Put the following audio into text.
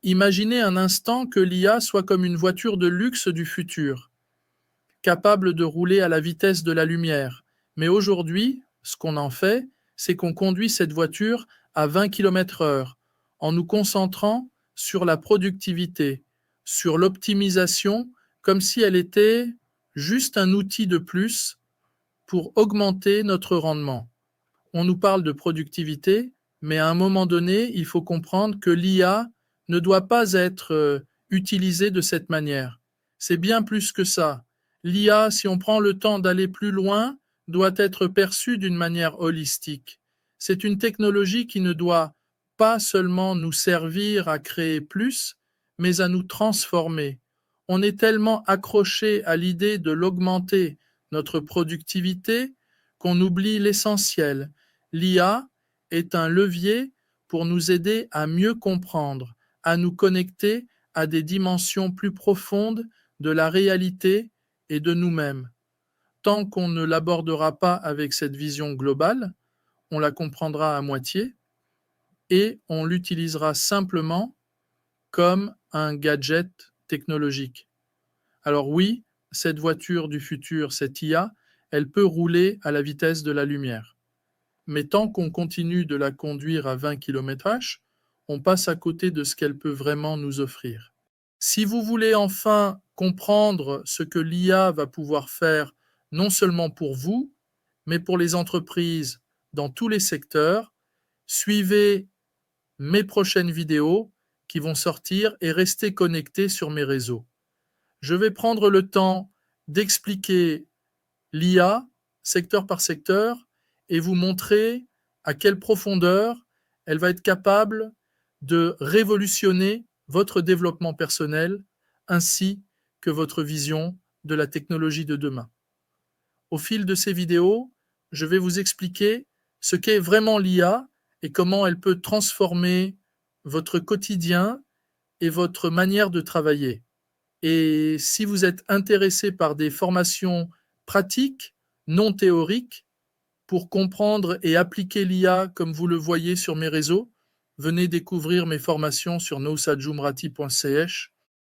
Imaginez un instant que l'IA soit comme une voiture de luxe du futur, capable de rouler à la vitesse de la lumière. Mais aujourd'hui, ce qu'on en fait, c'est qu'on conduit cette voiture à 20 km/h en nous concentrant sur la productivité, sur l'optimisation, comme si elle était juste un outil de plus pour augmenter notre rendement. On nous parle de productivité, mais à un moment donné, il faut comprendre que l'IA ne doit pas être utilisée de cette manière. C'est bien plus que ça. L'IA, si on prend le temps d'aller plus loin, doit être perçue d'une manière holistique. C'est une technologie qui ne doit pas seulement nous servir à créer plus, mais à nous transformer. On est tellement accroché à l'idée de l'augmenter, notre productivité, qu'on oublie l'essentiel. L'IA est un levier pour nous aider à mieux comprendre, à nous connecter à des dimensions plus profondes de la réalité et de nous-mêmes. Tant qu'on ne l'abordera pas avec cette vision globale, on la comprendra à moitié et on l'utilisera simplement comme un gadget technologique. Alors oui, cette voiture du futur, cette IA, elle peut rouler à la vitesse de la lumière. Mais tant qu'on continue de la conduire à 20 km/h, on passe à côté de ce qu'elle peut vraiment nous offrir. Si vous voulez enfin comprendre ce que l'IA va pouvoir faire, non seulement pour vous, mais pour les entreprises dans tous les secteurs, suivez mes prochaines vidéos qui vont sortir et restez connectés sur mes réseaux. Je vais prendre le temps d'expliquer l'IA secteur par secteur et vous montrer à quelle profondeur elle va être capable de révolutionner votre développement personnel ainsi que votre vision de la technologie de demain. Au fil de ces vidéos, je vais vous expliquer ce qu'est vraiment l'IA et comment elle peut transformer votre quotidien et votre manière de travailler. Et si vous êtes intéressé par des formations pratiques, non théoriques, pour comprendre et appliquer l'IA comme vous le voyez sur mes réseaux, venez découvrir mes formations sur nosajumrati.ch